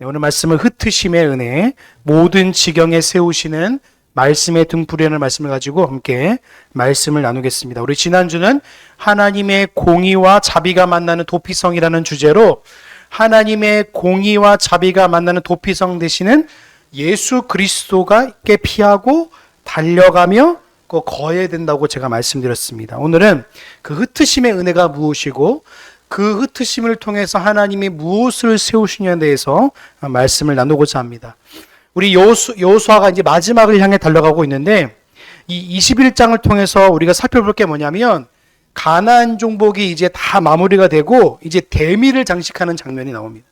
네, 오늘 말씀은 흩으심의 은혜, 모든 지경에 세우시는 말씀의 등불이라는 말씀을 가지고 함께 말씀을 나누겠습니다. 우리 지난주는 하나님의 공의와 자비가 만나는 도피성이라는 주제로 하나님의 공의와 자비가 만나는 도피성 되시는 예수 그리스도가 피하고 달려가며 거해야 된다고 제가 말씀드렸습니다. 오늘은 그 흩으심의 은혜가 무엇이고 그 흩으심을 통해서 하나님이 무엇을 세우시냐에 대해서 말씀을 나누고자 합니다. 우리 여호수아가 이제 마지막을 향해 달려가고 있는데 이 21장을 통해서 우리가 살펴볼 게 뭐냐면 가나안 정복이 이제 다 마무리가 되고 이제 대미를 장식하는 장면이 나옵니다.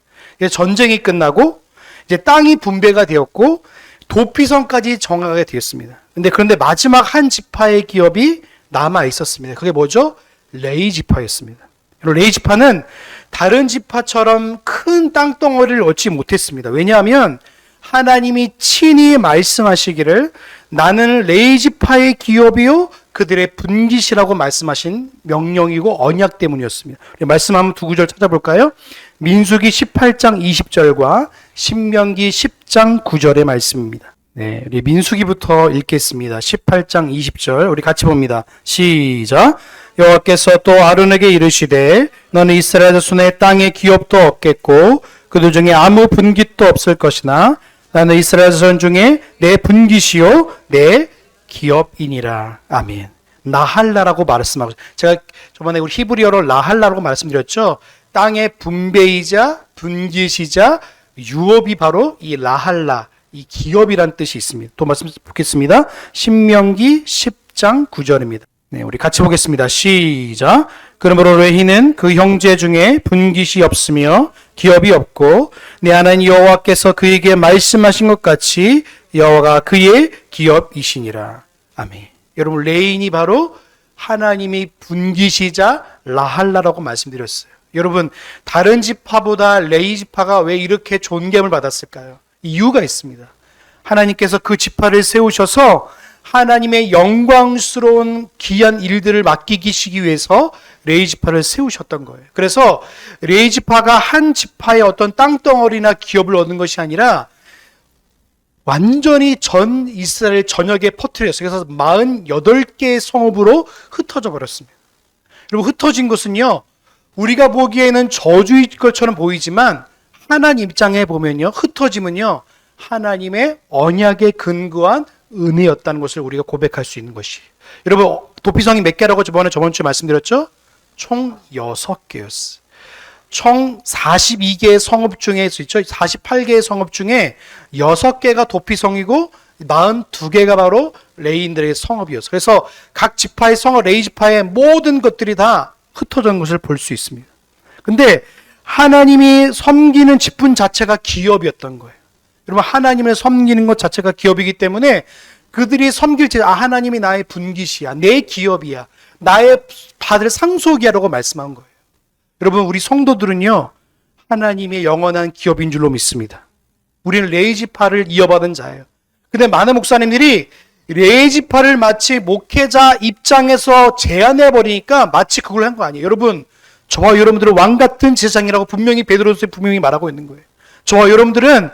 전쟁이 끝나고 이제 땅이 분배가 되었고 도피성까지 정하게 되었습니다. 그런데 마지막 한 지파의 기업이 남아 있었습니다. 그게 뭐죠? 레위 지파였습니다. 레위 지파는 다른 지파처럼 큰 땅덩어리를 얻지 못했습니다. 왜냐하면 하나님이 친히 말씀하시기를 나는 레위 지파의 기업이요 그들의 분깃이라고 말씀하신 명령이고 언약 때문이었습니다. 말씀 한번 두 구절 찾아볼까요? 민수기 18장 20절과 신명기 10장 9절의 말씀입니다. 네, 우리 민수기부터 읽겠습니다. 18장 20절 우리 같이 봅니다. 시작. 여호와께서 또 아론에게 이르시되 너는 이스라엘 자손의 땅에 기업도 없겠고 그들 중에 아무 분깃도 없을 것이나 나는 이스라엘 자손 중에 내 분깃이요 내 기업이니라. 아멘. 나할라라고 말씀하고 제가 저번에 우리 히브리어로 나할라라고 말씀드렸죠. 땅의 분배이자 분깃이자 유업이 바로 이 나할라 이 기업이란 뜻이 있습니다. 또 말씀 보겠습니다. 신명기 10장 9절입니다. 네, 우리 같이 보겠습니다. 시작. 그러므로 레히는 그 형제 중에 분깃이 없으며 기업이 없고 내 하나님 여호와께서 그에게 말씀하신 것 같이 여호와가 그의 기업이시니라. 아멘. 여러분 레인이 바로 하나님이 분깃이자 라할라라고 말씀드렸어요. 여러분 다른 지파보다 레위 지파가 왜 이렇게 존경을 받았을까요? 이유가 있습니다. 하나님께서 그 지파를 세우셔서 하나님의 영광스러운 귀한 일들을 맡기시기 위해서 레위 지파를 세우셨던 거예요. 그래서 레위 지파가 한 지파의 어떤 땅덩어리나 기업을 얻은 것이 아니라 완전히 전 이스라엘 전역에 퍼뜨렸어요. 그래서 48개의 성읍으로 흩어져 버렸습니다. 그리고 흩어진 것은요, 우리가 보기에는 저주일 것처럼 보이지만 하나님 입장에 보면요, 흩어짐은요, 하나님의 언약에 근거한 은혜였다는 것을 우리가 고백할 수 있는 것이. 여러분 도피성이 몇 개라고 저번 주에 말씀드렸죠? 총 6개였어요. 총 42개의 성읍 중에 있죠. 48개의 성읍 중에 6개가 도피성이고 42개가 바로 레위인들의 성읍이었어요. 그래서 각 지파의 성읍, 레위 지파의 모든 것들이 다 흩어진 것을 볼 수 있습니다. 근데 하나님이 섬기는 직분 자체가 기업이었던 거예요. 여러분 하나님을 섬기는 것 자체가 기업이기 때문에 그들이 섬길 때 하나님이 나의 분깃이야, 내 기업이야, 나의 받을 상속이야라고 말씀한 거예요. 여러분 우리 성도들은요 하나님의 영원한 기업인 줄로 믿습니다. 우리는 레위 지파를 이어받은 자예요. 근데 많은 목사님들이 레위 지파를 마치 목회자 입장에서 제한해 버리니까 마치 그걸 한 거 아니에요. 여러분 저와 여러분들은 왕 같은 제사장이라고 분명히 베드로서 분명히 말하고 있는 거예요. 저와 여러분들은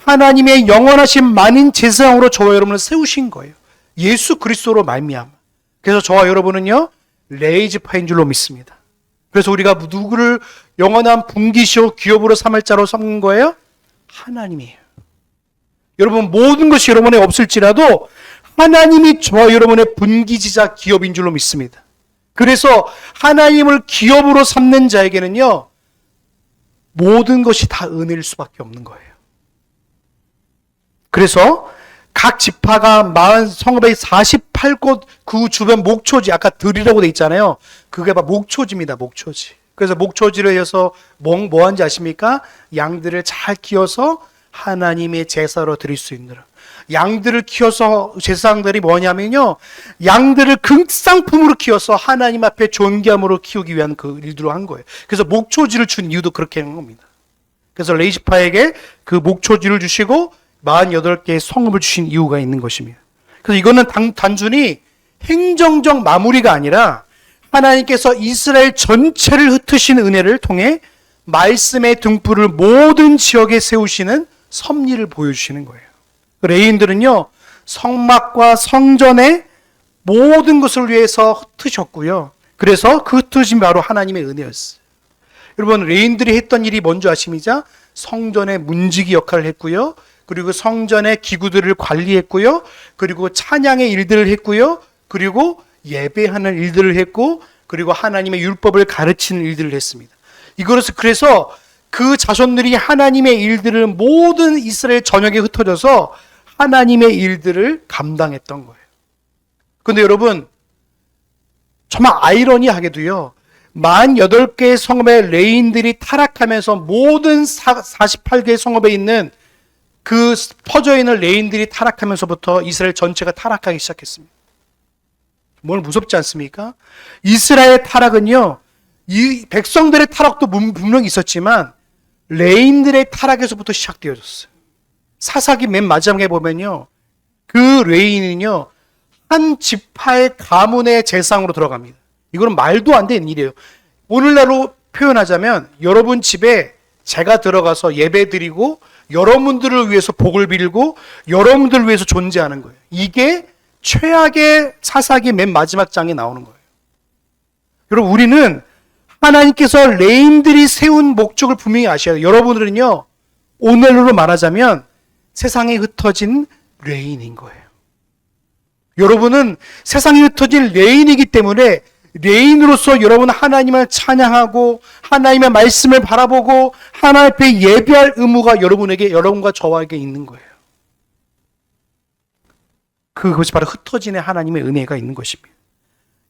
하나님의 영원하신 만인 제사장으로 저와 여러분을 세우신 거예요. 예수 그리스도로 말미암아. 그래서 저와 여러분은요 레위 지파인 줄로 믿습니다. 그래서 우리가 누구를 영원한 분깃이요 기업으로 삼을 자로 삼는 거예요? 하나님이에요. 여러분 모든 것이 여러분에 없을지라도 하나님이 저와 여러분의 분깃이자 기업인 줄로 믿습니다. 그래서 하나님을 기업으로 삼는 자에게는요 모든 것이 다 은혜일 수밖에 없는 거예요. 그래서 각 지파가 성읍의 48곳 그 주변 목초지, 아까 들이라고 돼 있잖아요. 그게 바로 목초지입니다. 목초지. 그래서 목초지를 해서 뭐 한지 아십니까? 양들을 잘 키워서 하나님의 제사로 드릴 수 있느라. 양들을 키워서 제사장들이 뭐냐면요, 양들을 극상품으로 키워서 하나님 앞에 존귀함으로 키우기 위한 그 일들로 한 거예요. 그래서 목초지를 준 이유도 그렇게 한 겁니다. 그래서 레위 지파에게 그 목초지를 주시고 48개의 성읍을 주신 이유가 있는 것입니다. 그래서 이거는 단순히 행정적 마무리가 아니라 하나님께서 이스라엘 전체를 흩으신 은혜를 통해 말씀의 등불을 모든 지역에 세우시는 섭리를 보여주시는 거예요. 레위인들은요, 성막과 성전의 모든 것을 위해서 흩으셨고요. 그래서 그 흩으심이 바로 하나님의 은혜였어요. 여러분, 레위인들이 했던 일이 뭔지 아십니까? 성전의 문지기 역할을 했고요. 그리고 성전의 기구들을 관리했고요. 그리고 찬양의 일들을 했고요. 그리고 예배하는 일들을 했고, 그리고 하나님의 율법을 가르치는 일들을 했습니다. 이것을 그래서 그 자손들이 하나님의 일들을 모든 이스라엘 전역에 흩어져서 하나님의 일들을 감당했던 거예요. 근데 여러분, 정말 아이러니하게도요, 48개의 성읍의 레위인들이 타락하면서 모든 48개의 성읍에 있는 그 퍼져 있는 레위인들이 타락하면서부터 이스라엘 전체가 타락하기 시작했습니다. 뭘 무섭지 않습니까? 이스라엘 타락은요, 이 백성들의 타락도 분명히 있었지만 레위인들의 타락에서부터 시작되어졌어요. 사사기 맨 마지막에 보면요, 그 레위인은요, 한 지파의 가문의 제상으로 들어갑니다. 이거는 말도 안 되는 일이에요. 오늘날로 표현하자면 여러분 집에 제가 들어가서 예배 드리고 여러분들을 위해서 복을 빌고 여러분들을 위해서 존재하는 거예요. 이게 최악의 사사기 맨 마지막 장에 나오는 거예요. 여러분, 우리는 하나님께서 레위인들이 세운 목적을 분명히 아셔야 돼요. 여러분들은요, 오늘로 말하자면 세상에 흩어진 레위인인 거예요. 여러분은 세상에 흩어진 레위인이기 때문에 레위인으로서 여러분은 하나님을 찬양하고 하나님의 말씀을 바라보고 하나님 앞에 예배할 의무가 여러분과 저에게 있는 거예요. 그것이 바로 흩어진 하나님의 은혜가 있는 것입니다.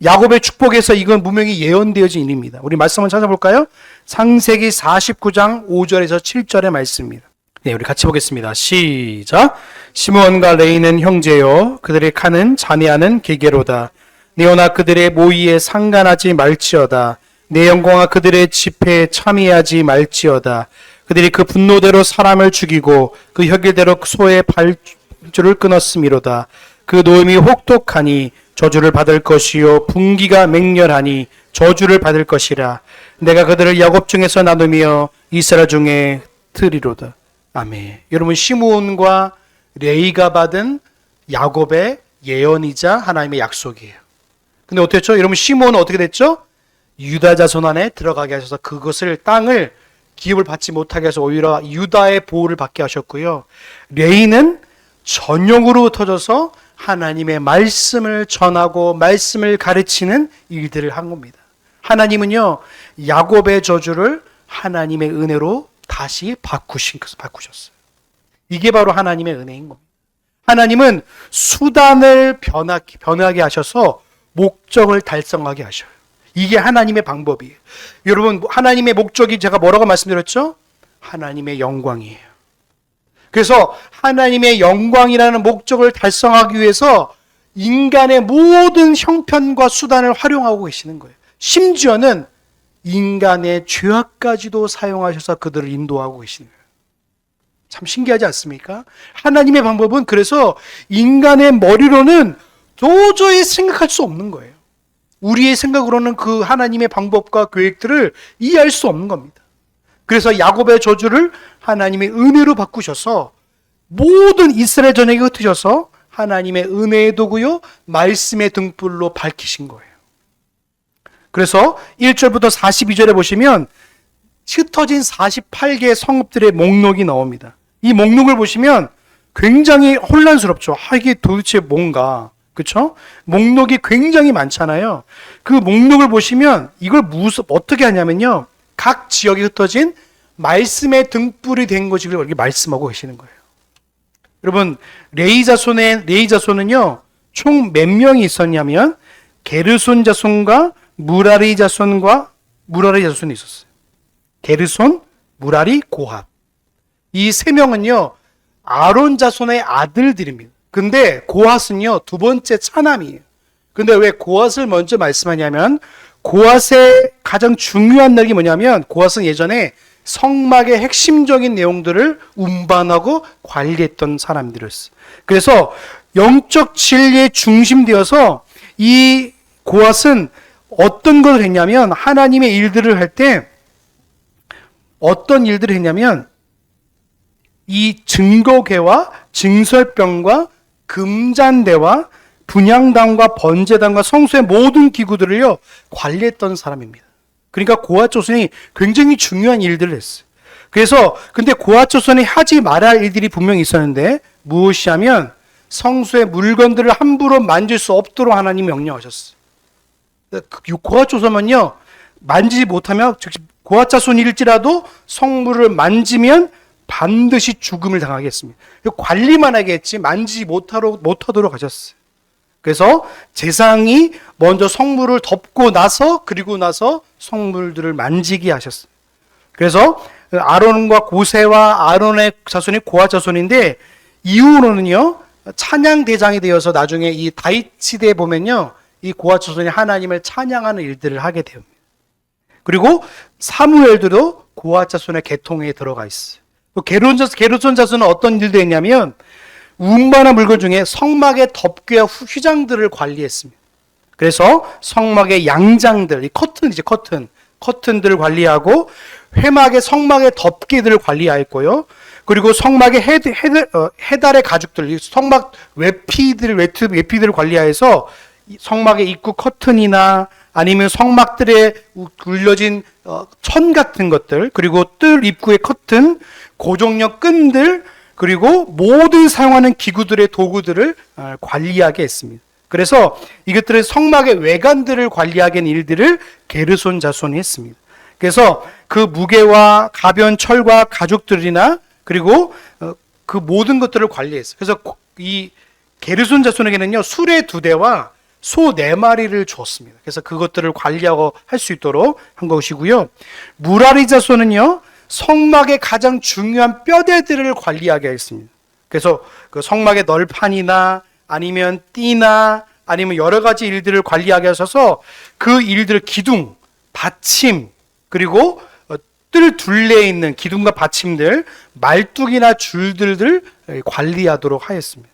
야곱의 축복에서 이건 분명히 예언되어진 일입니다. 우리 말씀 한번 찾아볼까요? 창세기 49장 5절에서 7절의 말씀입니다. 네, 우리 같이 보겠습니다. 시작. 시므온과 레위는 형제요, 그들의 칸은 자매하는 계계로다. 네오나 그들의 모의에 상관하지 말지어다. 내 영광아 그들의 집회에 참여하지 말지어다. 그들이 그 분노대로 사람을 죽이고 그 혁일대로 소의 발줄을 끊었음이로다. 그 노임이 혹독하니 저주를 받을 것이요 분기가 맹렬하니 저주를 받을 것이라. 내가 그들을 야곱 중에서 나누며 이스라엘 중에 흩으리로다. 아멘. 여러분, 시므온과 레위가 받은 야곱의 예언이자 하나님의 약속이에요. 근데 어떻게 됐죠? 여러분, 시므온은 어떻게 됐죠? 유다 자손 안에 들어가게 하셔서 그것을 땅을 기업을 받지 못하게 해서 오히려 유다의 보호를 받게 하셨고요. 레위는 전용으로 터져서 하나님의 말씀을 전하고 말씀을 가르치는 일들을 한 겁니다. 하나님은요, 야곱의 저주를 하나님의 은혜로 다시 바꾸셨어요. 이게 바로 하나님의 은혜인 겁니다. 하나님은 수단을 변하게 하셔서 목적을 달성하게 하셔요. 이게 하나님의 방법이에요. 여러분, 하나님의 목적이 제가 뭐라고 말씀드렸죠? 하나님의 영광이에요. 그래서 하나님의 영광이라는 목적을 달성하기 위해서 인간의 모든 형편과 수단을 활용하고 계시는 거예요. 심지어는 인간의 죄악까지도 사용하셔서 그들을 인도하고 계시는 거예요. 참 신기하지 않습니까? 하나님의 방법은 그래서 인간의 머리로는 도저히 생각할 수 없는 거예요. 우리의 생각으로는 그 하나님의 방법과 계획들을 이해할 수 없는 겁니다. 그래서 야곱의 저주를 하나님의 은혜로 바꾸셔서 모든 이스라엘 전역에 흩으셔서 하나님의 은혜의 도구요 말씀의 등불로 밝히신 거예요. 그래서 1절부터 42절에 보시면 흩어진 48개의 성읍들의 목록이 나옵니다. 이 목록을 보시면 굉장히 혼란스럽죠. 이게 도대체 뭔가, 그렇죠? 목록이 굉장히 많잖아요. 그 목록을 보시면 이걸 어떻게 하냐면요, 각 지역에 흩어진 말씀의 등불이 된 것을 이렇게 말씀하고 계시는 거예요. 여러분, 레위 자손은요 총 몇 명이 있었냐면 게르손 자손과 무라리 자손이 있었어요. 게르손, 무라리, 고핫. 이 세 명은요 아론 자손의 아들들입니다. 근데 고핫은요 두 번째 차남이에요. 근데 왜 고핫을 먼저 말씀하냐면 고핫의 가장 중요한 날이 뭐냐면 고핫은 예전에 성막의 핵심적인 내용들을 운반하고 관리했던 사람들이었어요. 그래서 영적 진리에 중심되어서 이 고핫은 어떤 걸 했냐면 하나님의 일들을 할 때 어떤 일들을 했냐면 이 증거계와 증설병과 금잔대와 분향단과 번제단과 성소의 모든 기구들을요 관리했던 사람입니다. 그러니까 고아조선이 굉장히 중요한 일들을 했어요. 그래서 근데 고아조선이 하지 말아야 할 일들이 분명히 있었는데 무엇이 하면 성소의 물건들을 함부로 만질 수 없도록 하나님이 명령하셨어요. 고아조선은요 만지지 못하면 즉 고아자손일지라도 성물을 만지면 반드시 죽음을 당하게 했습니다. 관리만 하게 했지 만지지 못하도록 하셨어요. 그래서 제사장이 먼저 성물을 덮고 나서 그리고 나서 성물들을 만지게 하셨어요. 그래서 아론과 고세와 아론의 자손이 고아 자손인데 이후로는요 찬양 대장이 되어서 나중에 이 다윗 시대에 보면요 이 고아 자손이 하나님을 찬양하는 일들을 하게 됩니다. 그리고 사무엘도 고아 자손의 계통에 들어가 있어요. 게르손 자손은 어떤 일도 했냐면 운반한 물건 중에 성막의 덮개와 휘장들을 관리했습니다. 그래서 성막의 양장들, 이 커튼들을 관리하고 회막의 성막의 덮개들을 관리하였고요. 그리고 성막의 해달의 가죽들, 성막 외피들을 관리하여서 성막의 입구 커튼이나 아니면 성막들에 굴려진 천 같은 것들, 그리고 뜰 입구의 커튼, 고정력 끈들, 그리고 모든 사용하는 기구들의 도구들을 관리하게 했습니다. 그래서 이것들은 성막의 외관들을 관리하게 한 일들을 게르손 자손이 했습니다. 그래서 그 무게와 가변 철과 가죽들이나 그리고 그 모든 것들을 관리했어요. 그래서 이 게르손 자손에게는요 수레 2대와 소 4마리를 줬습니다. 그래서 그것들을 관리하고 할 수 있도록 한 것이고요. 무라리 자손은요 성막의 가장 중요한 뼈대들을 관리하게 했습니다. 그래서 그 성막의 널판이나 아니면 띠나 아니면 여러 가지 일들을 관리하게 하셔서 그 일들 기둥, 받침, 그리고 뜰 둘레에 있는 기둥과 받침들, 말뚝이나 줄들을 관리하도록 하였습니다.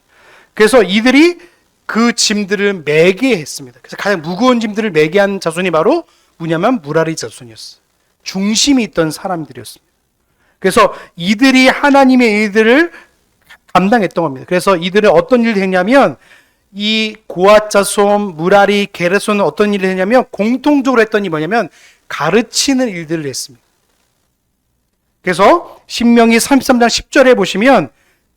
그래서 이들이 그 짐들을 매게 했습니다. 그래서 가장 무거운 짐들을 매게 한 자손이 바로 뭐냐면 무라리 자손이었어요. 중심이 있던 사람들이었습니다. 그래서 이들이 하나님의 일들을 감당했던 겁니다. 그래서 이들은 어떤 일을 했냐면 이 고앗 자손, 무라리, 게르손은 어떤 일을 했냐면 공통적으로 했던 일이 뭐냐면 가르치는 일들을 했습니다. 그래서 신명기 33장 10절에 보시면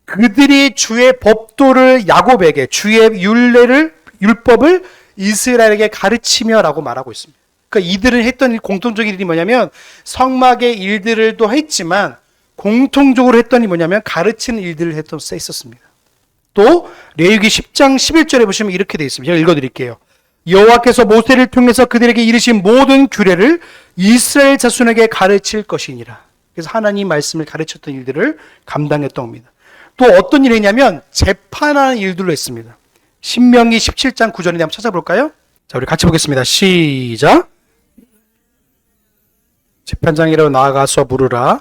그들이 주의 법도를 야곱에게 주의 율법을 이스라엘에게 가르치며라고 말하고 있습니다. 그러니까 이들은 했던 공통적인 일이 뭐냐면 성막의 일들을 또 했지만 공통적으로 했던 일이 뭐냐면 가르치는 일들을 했었습니다. 또 레위기 10장 11절에 보시면 이렇게 되어 있습니다. 제가 읽어드릴게요. 여호와께서 모세를 통해서 그들에게 이르신 모든 규례를 이스라엘 자손에게 가르칠 것이니라. 그래서 하나님 말씀을 가르쳤던 일들을 감당했던 겁니다. 또 어떤 일을 했냐면 재판하는 일들을 했습니다. 신명기 17장 9절에 한번 찾아볼까요? 자, 우리 같이 보겠습니다. 시작. 재판장이라고 나아가서 물으라.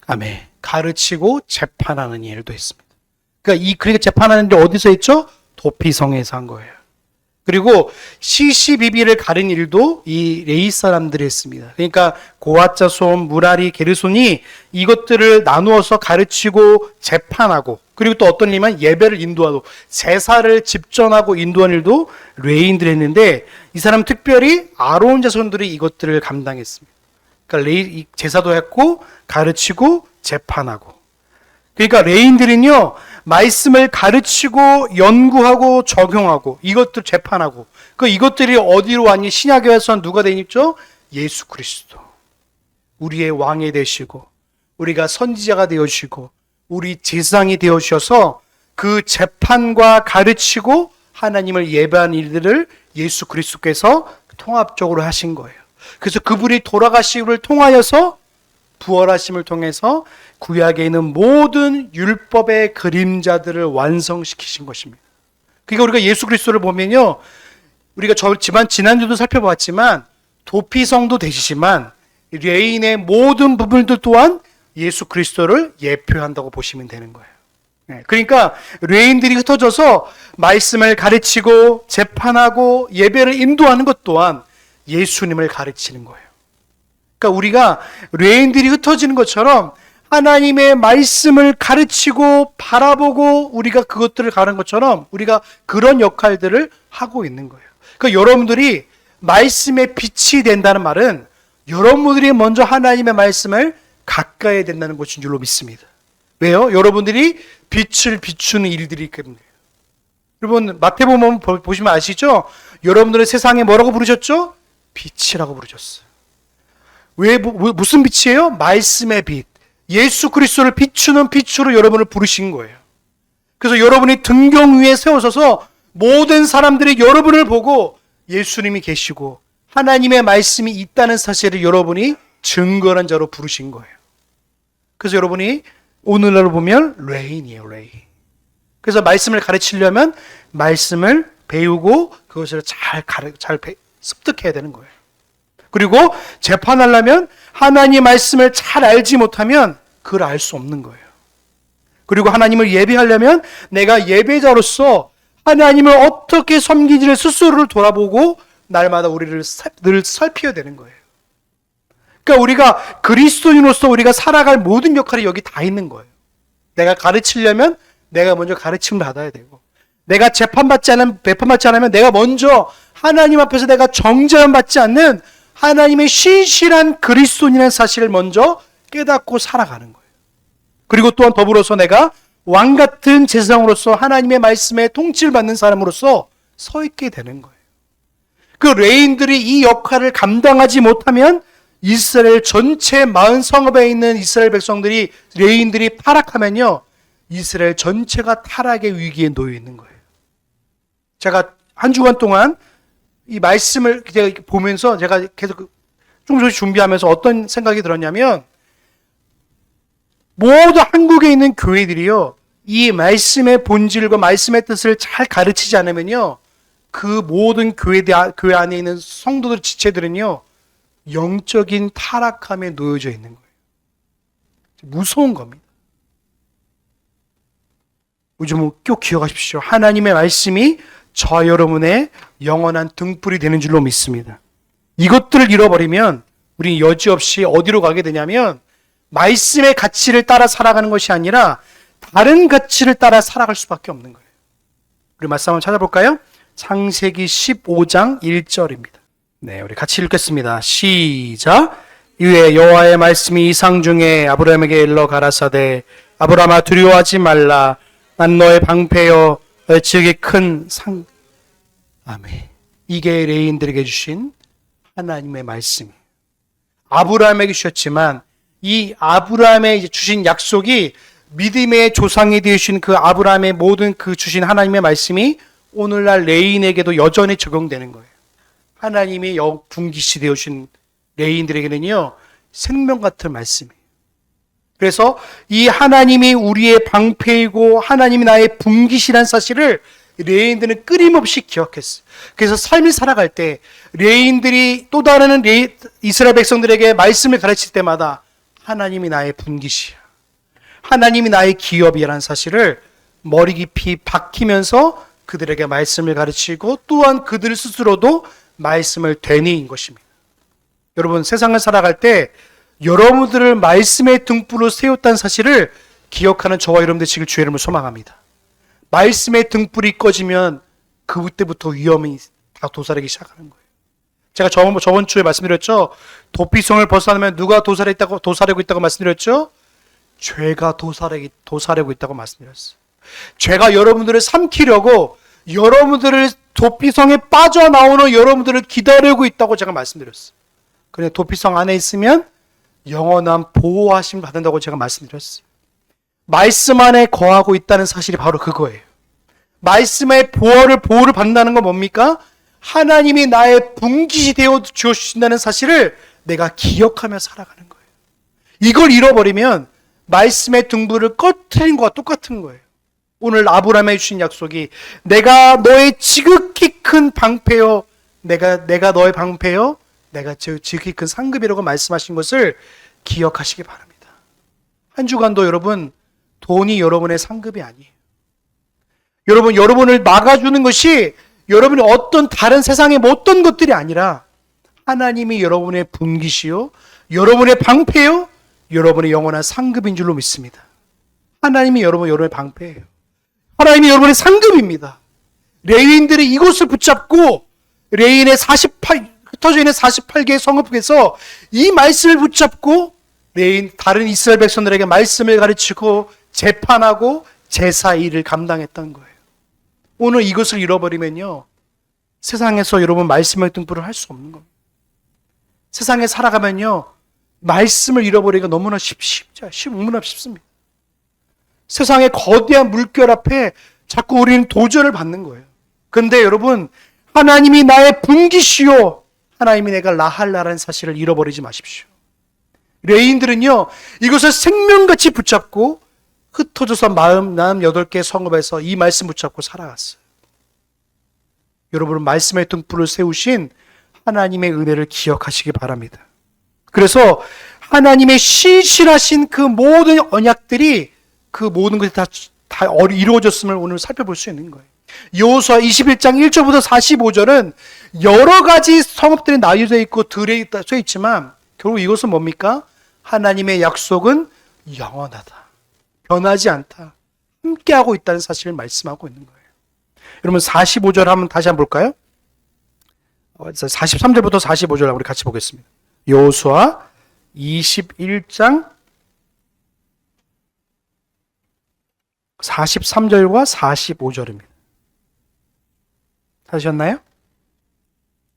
아멘. 가르치고 재판하는 일도 했습니다. 그러니까 재판하는 일 어디서 했죠? 도피성에서 한 거예요. 그리고 시시비비를 가른 일도 이 레위 사람들이 했습니다. 그러니까 고앗 자손, 무라리, 게르손이 이것들을 나누어서 가르치고 재판하고 그리고 또 어떤 일이면 예배를 인도하고 제사를 집전하고 인도하는 일도 레위인들이 했는데 이 사람 특별히 아론 자손들이 이것들을 감당했습니다. 그러니까 제사도 했고 가르치고 재판하고. 그러니까 레위인들은요 말씀을 가르치고 연구하고 적용하고 이것들 재판하고 이것들이 어디로 왔니? 신약에서 누가 되니죠? 예수 그리스도. 우리의 왕이 되시고 우리가 선지자가 되어주시고 우리 제사장이 되어주셔서 그 재판과 가르치고 하나님을 예배한 일들을 예수 그리스도께서 통합적으로 하신 거예요. 그래서 그분이 돌아가심을 통하여서 부활하심을 통해서 구약에 있는 모든 율법의 그림자들을 완성시키신 것입니다. 그러니까 우리가 예수 그리스도를 보면요, 우리가 지난주도 살펴봤지만 도피성도 되시지만 레인의 모든 부분들 또한 예수 그리스도를 예표한다고 보시면 되는 거예요. 그러니까 레인들이 흩어져서 말씀을 가르치고 재판하고 예배를 인도하는 것 또한 예수님을 가르치는 거예요. 그러니까 우리가 레인들이 흩어지는 것처럼 하나님의 말씀을 가르치고 바라보고 우리가 그것들을 가는 것처럼 우리가 그런 역할들을 하고 있는 거예요. 그러니까 여러분들이 말씀의 빛이 된다는 말은 여러분들이 먼저 하나님의 말씀을 가까이 된다는 것인 줄로 믿습니다. 왜요? 여러분들이 빛을 비추는 일들이 있기 때문에. 여러분 마태복음 보시면 아시죠? 여러분들의 세상에 뭐라고 부르셨죠? 빛이라고 부르셨어요. 왜 무슨 빛이에요? 말씀의 빛. 예수 그리스도를 비추는 빛으로 여러분을 부르신 거예요. 그래서 여러분이 등경 위에 세워서서 모든 사람들이 여러분을 보고 예수님이 계시고 하나님의 말씀이 있다는 사실을 여러분이 증거한 자로 부르신 거예요. 그래서 여러분이 오늘날로 보면 레인이에요, 레인. 그래서 말씀을 가르치려면 말씀을 배우고 그것을 잘 습득해야 되는 거예요. 그리고 재판하려면 하나님의 말씀을 잘 알지 못하면 그걸 알 수 없는 거예요. 그리고 하나님을 예배하려면 내가 예배자로서 하나님을 어떻게 섬기지를 스스로를 돌아보고 날마다 우리를 늘 살펴야 되는 거예요. 그러니까 우리가 그리스도인으로서 우리가 살아갈 모든 역할이 여기 다 있는 거예요. 내가 가르치려면 내가 먼저 가르침을 받아야 되고, 내가 배판받지 않으면 내가 먼저 하나님 앞에서 내가 정죄함 받지 않는 하나님의 신실한 그리스도인이라는 사실을 먼저 깨닫고 살아가는 거예요. 그리고 또한 더불어서 내가 왕 같은 제사장으로서 하나님의 말씀에 통치를 받는 사람으로서 서 있게 되는 거예요. 그 레인들이 이 역할을 감당하지 못하면 이스라엘 전체 40성읍에 있는 이스라엘 백성들이 레인들이 타락하면요, 이스라엘 전체가 타락의 위기에 놓여 있는 거예요. 제가 한 주간 동안 이 말씀을 보면서 제가 계속 조금씩 준비하면서 어떤 생각이 들었냐면, 모두 한국에 있는 교회들이요, 이 말씀의 본질과 말씀의 뜻을 잘 가르치지 않으면요, 그 모든 교회 안에 있는 성도들 지체들은요, 영적인 타락함에 놓여져 있는 거예요. 무서운 겁니다. 요즘 꼭 기억하십시오. 하나님의 말씀이 저 여러분의 영원한 등불이 되는 줄로 믿습니다. 이것들을 잃어버리면 우리는 여지없이 어디로 가게 되냐면 말씀의 가치를 따라 살아가는 것이 아니라 다른 가치를 따라 살아갈 수밖에 없는 거예요. 우리 말씀 한번 찾아볼까요? 창세기 15장 1절입니다. 네, 우리 같이 읽겠습니다. 시작. 이에 여호와의 말씀이 이상 중에 아브라함에게 일러 가라사대, 아브라함아 두려워하지 말라. 난 너의 방패여 너의 지극히 큰 상. 아멘. 이게 레인들에게 주신 하나님의 말씀이에요. 아브라함에게 주셨지만 이 아브라함에 주신 약속이 믿음의 조상이 되신 그 아브라함의 모든 그 주신 하나님의 말씀이 오늘날 레인에게도 여전히 적용되는 거예요. 하나님이 분기시 되어주신 레인들에게는요, 생명 같은 말씀이에요. 그래서 이 하나님이 우리의 방패이고 하나님이 나의 분기시라는 사실을 레인들은 끊임없이 기억했어요. 그래서 삶을 살아갈 때 레인들이 또 다른 이스라엘 백성들에게 말씀을 가르칠 때마다 하나님이 나의 분기시야, 하나님이 나의 기업이라는 사실을 머리 깊이 박히면서 그들에게 말씀을 가르치고 또한 그들 스스로도 말씀을 되뇌인 것입니다. 여러분, 세상을 살아갈 때 여러분들을 말씀의 등불로 세웠다는 사실을 기억하는 저와 여러분들 지금 주의 이름을 소망합니다. 말씀의 등불이 꺼지면 그때부터 위험이 다 도사리기 시작하는 거예요. 제가 저번 주에 말씀드렸죠. 도피성을 벗어나면 누가 도사리고 있다고 말씀드렸죠. 죄가 도사리고 있다고 말씀드렸어요. 죄가 여러분들을 삼키려고 여러분들을 도피성에 빠져나오는 여러분들을 기다리고 있다고 제가 말씀드렸어요. 그런데 도피성 안에 있으면 영원한 보호하심을 받는다고 제가 말씀드렸어요. 말씀 안에 거하고 있다는 사실이 바로 그거예요. 말씀의 보호를 받는다는 건 뭡니까? 하나님이 나의 분깃이 되어 주신다는 사실을 내가 기억하며 살아가는 거예요. 이걸 잃어버리면 말씀의 등불을 꺼트린 것과 똑같은 거예요. 오늘 아브라함에 주신 약속이 내가 너의 지극히 큰 방패요, 내가 너의 방패요, 내가 지극히 큰 상급이라고 말씀하신 것을 기억하시기 바랍니다. 한 주간도 여러분, 돈이 여러분의 상급이 아니에요. 여러분을 막아주는 것이 여러분이 어떤 다른 세상의 어떤 것들이 아니라 하나님이 여러분의 분기시요, 여러분의 방패요, 여러분의 영원한 상급인 줄로 믿습니다. 하나님이 여러분의 방패예요. 하나님이 여러분의 상급입니다. 레위인들이 이곳을 붙잡고 흩어져 있는 48개의 성읍에서 이 말씀을 붙잡고 다른 이스라엘 백성들에게 말씀을 가르치고 재판하고 제사 일을 감당했던 거예요. 오늘 이것을 잃어버리면요, 세상에서 여러분 말씀의 등불을 할 수 없는 겁니다. 세상에 살아가면요, 말씀을 잃어버리기가 너무나 너무나 쉽습니다. 세상의 거대한 물결 앞에 자꾸 우리는 도전을 받는 거예요. 그런데 여러분, 하나님이 나의 분기시요, 하나님이 내가 라할라라는 사실을 잃어버리지 마십시오. 레인들은요, 이것을 생명같이 붙잡고 흩어져서 48개 성읍에서 이 말씀 붙잡고 살아갔어요. 여러분은 말씀의 등불을 세우신 하나님의 은혜를 기억하시기 바랍니다. 그래서 하나님의 신실하신 그 모든 언약들이 그 모든 것이 다 이루어졌음을 오늘 살펴볼 수 있는 거예요. 여호수아 21장 1절부터 45절은 여러 가지 성읍들이 나뉘어져 있고 들에 써 있지만 결국 이것은 뭡니까? 하나님의 약속은 영원하다, 변하지 않다, 함께하고 있다는 사실을 말씀하고 있는 거예요. 여러분 45절 한번 다시 한번 볼까요? 43절부터 45절 우리 같이 보겠습니다. 여호수아 21장 43절과 45절입니다. 찾으셨나요?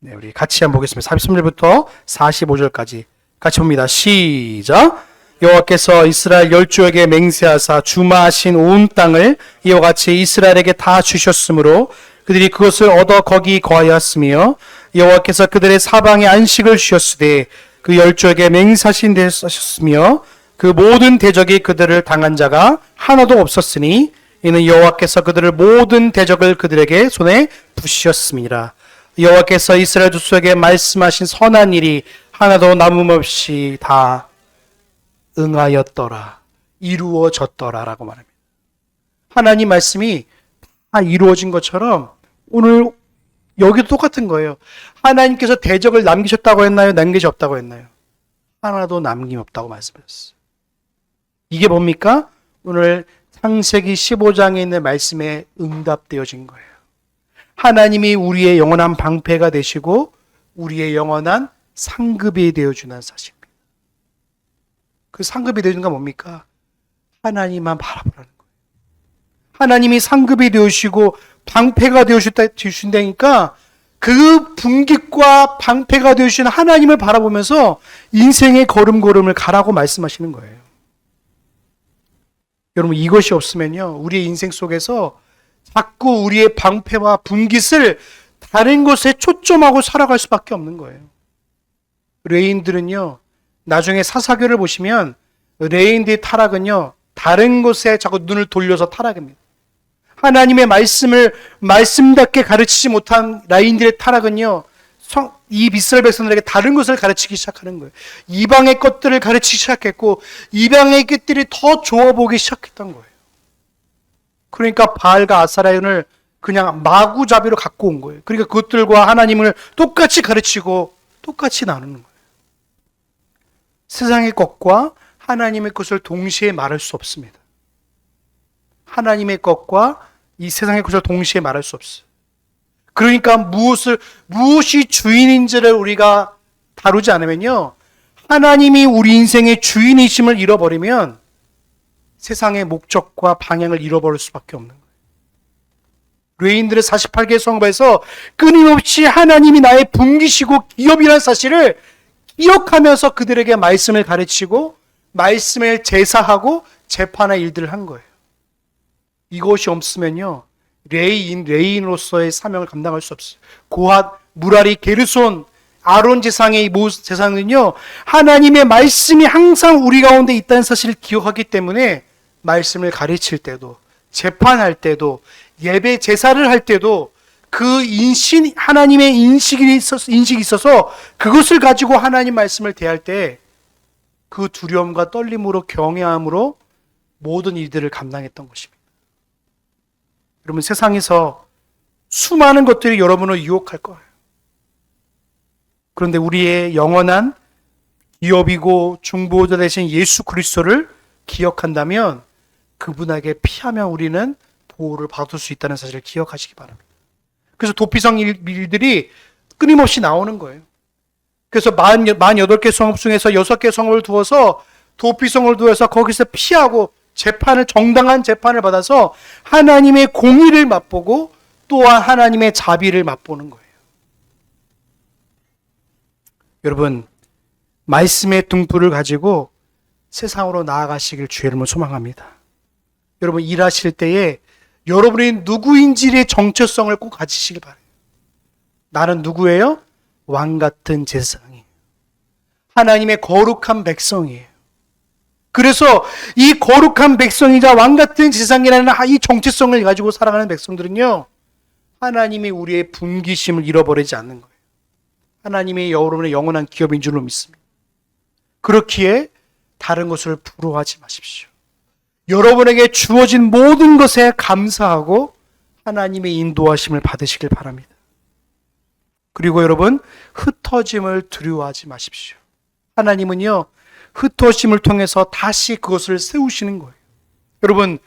네, 우리 같이 한번 보겠습니다. 43절부터 45절까지 같이 봅니다. 시작! 여호와께서 이스라엘 열조에게 맹세하사 주마하신 온 땅을 이와 같이 이스라엘에게 다 주셨으므로 그들이 그것을 얻어 거기 거하였으며 여호와께서 그들의 사방에 안식을 주셨으되 그 열조에게 맹세하신 데 쓰셨으며 그 모든 대적이 그들을 당한 자가 하나도 없었으니 이는 여호와께서 그들을 모든 대적을 그들에게 손에 부으셨습니다. 여호와께서 이스라엘 족속에게 말씀하신 선한 일이 하나도 남음없이 다 응하였더라, 이루어졌더라라고 말합니다. 하나님 말씀이 다 이루어진 것처럼 오늘 여기도 똑같은 거예요. 하나님께서 대적을 남기셨다고 했나요? 남기셨다고 했나요? 하나도 남김없다고 말씀하셨어요. 이게 뭡니까? 오늘 창세기 15장에 있는 말씀에 응답되어진 거예요. 하나님이 우리의 영원한 방패가 되시고 우리의 영원한 상급이 되어주는 사실입니다. 그 상급이 되어주는 건 뭡니까? 하나님만 바라보라는 거예요. 하나님이 상급이 되어주시고 방패가 되어주신다니까 그 분깃과 방패가 되어주신 하나님을 바라보면서 인생의 걸음걸음을 가라고 말씀하시는 거예요. 여러분 이것이 없으면요, 우리의 인생 속에서 자꾸 우리의 방패와 분깃을 다른 것에 초점하고 살아갈 수밖에 없는 거예요. 레인들은요, 나중에 사사교를 보시면 레인들의 타락은요, 다른 것에 자꾸 눈을 돌려서 타락합니다. 하나님의 말씀을 말씀답게 가르치지 못한 라인들의 타락은요, 이 이스라엘 백성들에게 다른 것을 가르치기 시작하는 거예요. 이방의 것들을 가르치기 시작했고 이방의 것들이 더 좋아 보기 시작했던 거예요. 그러니까 바알과 아사라연을 그냥 마구잡이로 갖고 온 거예요. 그러니까 그것들과 하나님을 똑같이 가르치고 똑같이 나누는 거예요. 세상의 것과 하나님의 것을 동시에 말할 수 없습니다. 하나님의 것과 이 세상의 것을 동시에 말할 수 없어요. 그러니까 무엇이 주인인지를 우리가 다루지 않으면요, 하나님이 우리 인생의 주인이심을 잃어버리면 세상의 목적과 방향을 잃어버릴 수밖에 없는 거예요. 레인들의 48개 성읍에서 끊임없이 하나님이 나의 분기시고 기업이라는 사실을 기억하면서 그들에게 말씀을 가르치고 말씀을 제사하고 재판의 일들을 한 거예요. 이것이 없으면요, 레인으로서의 사명을 감당할 수 없어요. 고핫, 무라리, 게르손, 아론 제사의 제사는요, 하나님의 말씀이 항상 우리 가운데 있다는 사실을 기억하기 때문에 말씀을 가르칠 때도, 재판할 때도, 예배 제사를 할 때도 그 하나님의 인식이 있어서 그것을 가지고 하나님 말씀을 대할 때 그 두려움과 떨림으로 경외함으로 모든 일들을 감당했던 것입니다. 여러분 세상에서 수많은 것들이 여러분을 유혹할 거예요. 그런데 우리의 영원한 기업이고 중보자 되신 예수 그리스도를 기억한다면 그분에게 피하면 우리는 보호를 받을 수 있다는 사실을 기억하시기 바랍니다. 그래서 도피성 일들이 끊임없이 나오는 거예요. 그래서 48개 성읍 중에서 6개 성읍을 두어서 도피성을 두어서 거기서 피하고 정당한 재판을 받아서 하나님의 공의를 맛보고 또한 하나님의 자비를 맛보는 거예요. 여러분, 말씀의 등불을 가지고 세상으로 나아가시길 주의 이름으로 소망합니다. 여러분, 일하실 때에 여러분이 누구인지의 정체성을 꼭 가지시길 바라요. 나는 누구예요? 왕 같은 제사장이에요. 하나님의 거룩한 백성이에요. 그래서 이 거룩한 백성이자 왕 같은 제사장이라는 이 정체성을 가지고 살아가는 백성들은요, 하나님이 우리의 분기심을 잃어버리지 않는 거예요. 하나님이 여러분의 영원한 기업인 줄로 믿습니다. 그렇기에 다른 것을 부러워하지 마십시오. 여러분에게 주어진 모든 것에 감사하고 하나님의 인도하심을 받으시길 바랍니다. 그리고 여러분, 흩어짐을 두려워하지 마십시오. 하나님은요, 흩어짐을 통해서 다시 그것을 세우시는 거예요. 여러분,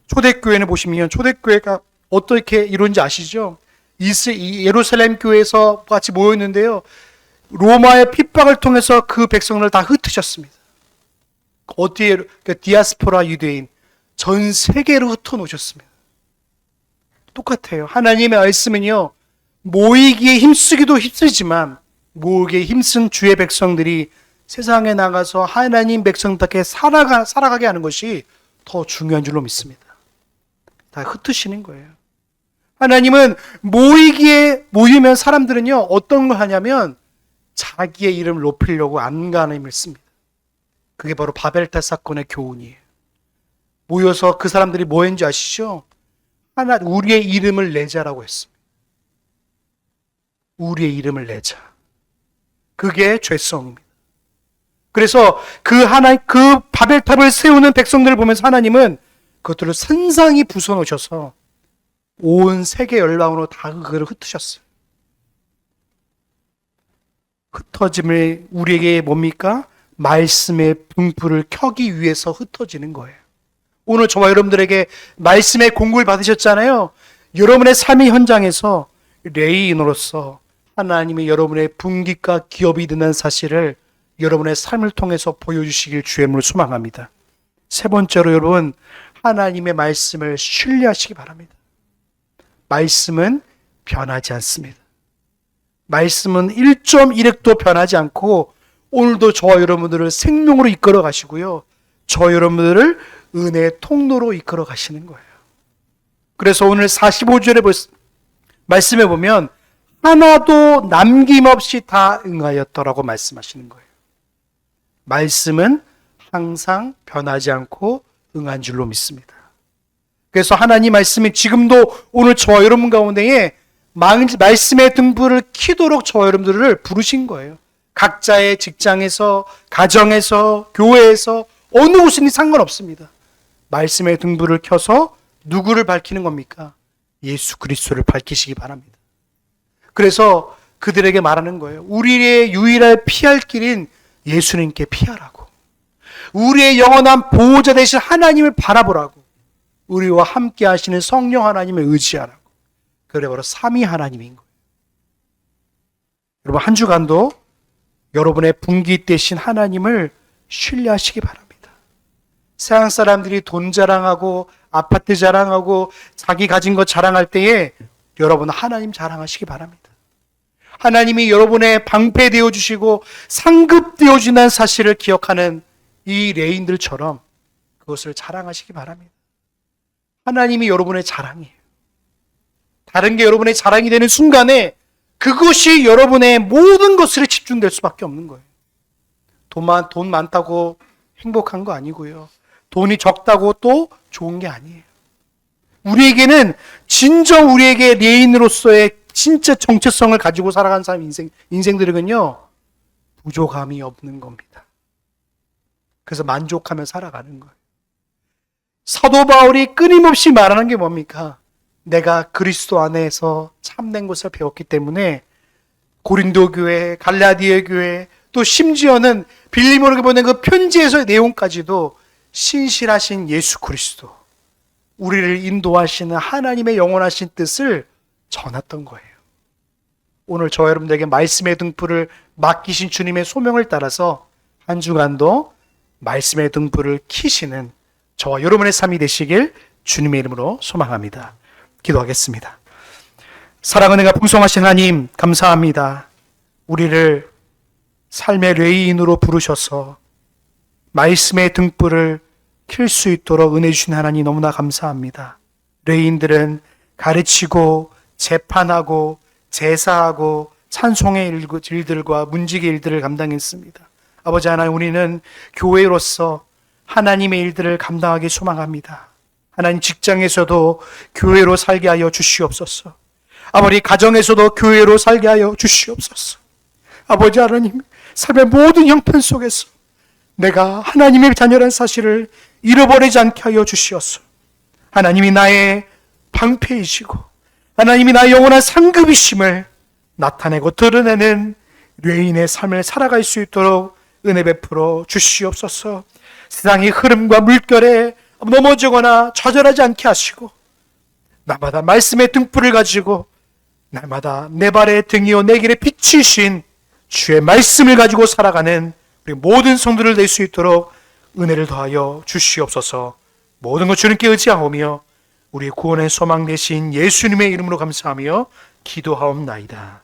초대교회를 보시면 초대교회가 어떻게 이룬지 아시죠? 예루살렘 교회에서 같이 모였는데요, 로마의 핍박을 통해서 그 백성을 다 흩으셨습니다. 어디에? 디아스포라 유대인 전 세계로 흩어놓으셨습니다. 똑같아요. 하나님의 말씀은요, 모이기에 힘쓰기도 힘쓰지만 모으기에 힘쓴 주의 백성들이 세상에 나가서 하나님 백성답게 살아가게 하는 것이 더 중요한 줄로 믿습니다. 다 흩으시는 거예요. 하나님은 모이면 사람들은요, 어떤 걸 하냐면 자기의 이름을 높이려고 안간힘을 씁니다. 그게 바로 바벨탑 사건의 교훈이에요. 모여서 그 사람들이 뭐 했는지 아시죠? 우리의 이름을 내자라고 했습니다. 우리의 이름을 내자. 그게 죄성입니다. 그래서 그 바벨탑을 세우는 백성들을 보면서 하나님은 그것들을 산산히 부숴놓으셔서 온 세계 열방으로 다 그걸 흩으셨어요. 흩어짐을 우리에게 뭡니까? 말씀의 등불을 켜기 위해서 흩어지는 거예요. 오늘 저와 여러분들에게 말씀의 공급을 받으셨잖아요. 여러분의 삶의 현장에서 레이인으로서 하나님이 여러분의 분깃과 기업이 된다는 사실을 여러분의 삶을 통해서 보여주시길 주의 이름으로 소망합니다. 세 번째로 여러분, 하나님의 말씀을 신뢰하시기 바랍니다. 말씀은 변하지 않습니다. 말씀은 1.1획도 변하지 않고 오늘도 저와 여러분들을 생명으로 이끌어 가시고요, 저와 여러분들을 은혜의 통로로 이끌어 가시는 거예요. 그래서 오늘 45절의 말씀에 보면 하나도 남김없이 다 응하였더라고 말씀하시는 거예요. 말씀은 항상 변하지 않고 응한 줄로 믿습니다. 그래서 하나님 말씀이 지금도 오늘 저와 여러분 가운데에 말씀의 등불을 켜도록 저와 여러분들을 부르신 거예요. 각자의 직장에서, 가정에서, 교회에서 어느 곳이니 상관없습니다. 말씀의 등불을 켜서 누구를 밝히는 겁니까? 예수 그리스도를 밝히시기 바랍니다. 그래서 그들에게 말하는 거예요. 우리의 유일한 피할 길인 예수님께 피하라고. 우리의 영원한 보호자 되신 하나님을 바라보라고. 우리와 함께 하시는 성령 하나님을 의지하라고. 그래 바로 삼위 하나님인 거예요. 여러분, 한 주간도 여러분의 분기 되신 하나님을 신뢰하시기 바랍니다. 세상 사람들이 돈 자랑하고 아파트 자랑하고 자기 가진 것 자랑할 때에 여러분 하나님 자랑하시기 바랍니다. 하나님이 여러분의 방패되어 주시고 상급되어 주는 사실을 기억하는 이 레인들처럼 그것을 자랑하시기 바랍니다. 하나님이 여러분의 자랑이에요. 다른 게 여러분의 자랑이 되는 순간에 그것이 여러분의 모든 것으로 집중될 수밖에 없는 거예요. 돈 많다고 행복한 거 아니고요. 돈이 적다고 또 좋은 게 아니에요. 우리에게는 진정 우리에게 레인으로서의 진짜 정체성을 가지고 살아가는 사람 인생들은요, 부족함이 없는 겁니다. 그래서 만족하며 살아가는 거예요. 사도 바울이 끊임없이 말하는 게 뭡니까? 내가 그리스도 안에서 참된 것을 배웠기 때문에 고린도 교회, 갈라디아 교회, 또 심지어는 빌리모에게 보낸 그 편지에서의 내용까지도 신실하신 예수 그리스도, 우리를 인도하시는 하나님의 영원하신 뜻을 전했던 거예요. 오늘 저와 여러분들에게 말씀의 등불을 맡기신 주님의 소명을 따라서 한 주간도 말씀의 등불을 켜시는 저와 여러분의 삶이 되시길 주님의 이름으로 소망합니다. 기도하겠습니다. 사랑은 은혜가 풍성하신 하나님, 감사합니다. 우리를 삶의 레이인으로 부르셔서 말씀의 등불을 켤 수 있도록 은혜 주신 하나님 너무나 감사합니다. 레이인들은 가르치고 재판하고 제사하고 찬송의 일들과 문지기 일들을 감당했습니다. 아버지 하나님, 우리는 교회로서 하나님의 일들을 감당하기 소망합니다. 하나님, 직장에서도 교회로 살게 하여 주시옵소서. 아버지, 가정에서도 교회로 살게 하여 주시옵소서. 아버지 하나님, 삶의 모든 형편 속에서 내가 하나님의 자녀라는 사실을 잃어버리지 않게 하여 주시옵소서. 하나님이 나의 방패이시고 하나님이 나의 영원한 상급이심을 나타내고 드러내는 레인의 삶을 살아갈 수 있도록 은혜 베풀어 주시옵소서. 세상의 흐름과 물결에 넘어지거나 좌절하지 않게 하시고 날마다 말씀의 등불을 가지고 날마다 내 발의 등이요 내 길의 빛이신 주의 말씀을 가지고 살아가는 우리 모든 성도를 낼 수 있도록 은혜를 더하여 주시옵소서. 모든 것 주님께 의지하오며 우리 구원의 소망 되신 예수님의 이름으로 감사하며 기도하옵나이다.